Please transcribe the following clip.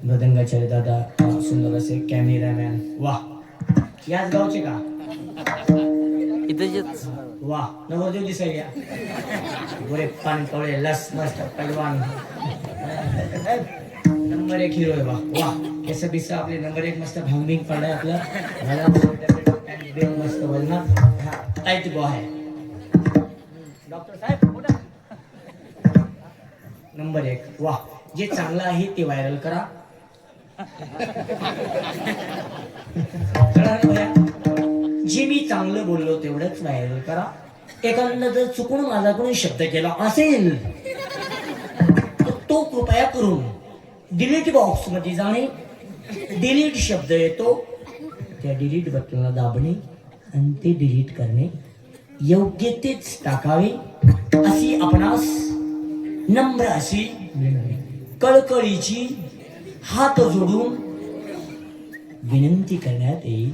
मृदंगाचार्य दादा, सुंदर असे कॅमेरामॅन, वा याच गावचे का? इथेच वा नवरदेव दिसायला गोरे पान कवळे लस मस्त पैलवान नंबर 1 हिरो आहे. वा वा केस बिस आपले नंबर 1 मस्त भांबिंग पडलाय आपलं मस्त वजनात टाईट बॉ आहे. डॉक्टर साहेब नंबर 1. वा जे चांगलं आहे ते व्हायरल करा. जे मी चांगलं बोललो तेवढंच व्हायरल करा. एखादा जर चुकून माझ्याकडून शब्द केला असेल तर तो कृपया करून डिलीट बॉक्स मध्ये जाणे, डिलीट शब्द येतो त्या डिलीट बटनला दाबणे आणि ते डिलीट करणे, योग्य तेच टाकावे अशी आपणास नम्र अशी कळकळीची हात जोडून विनंती करण्यात येईल.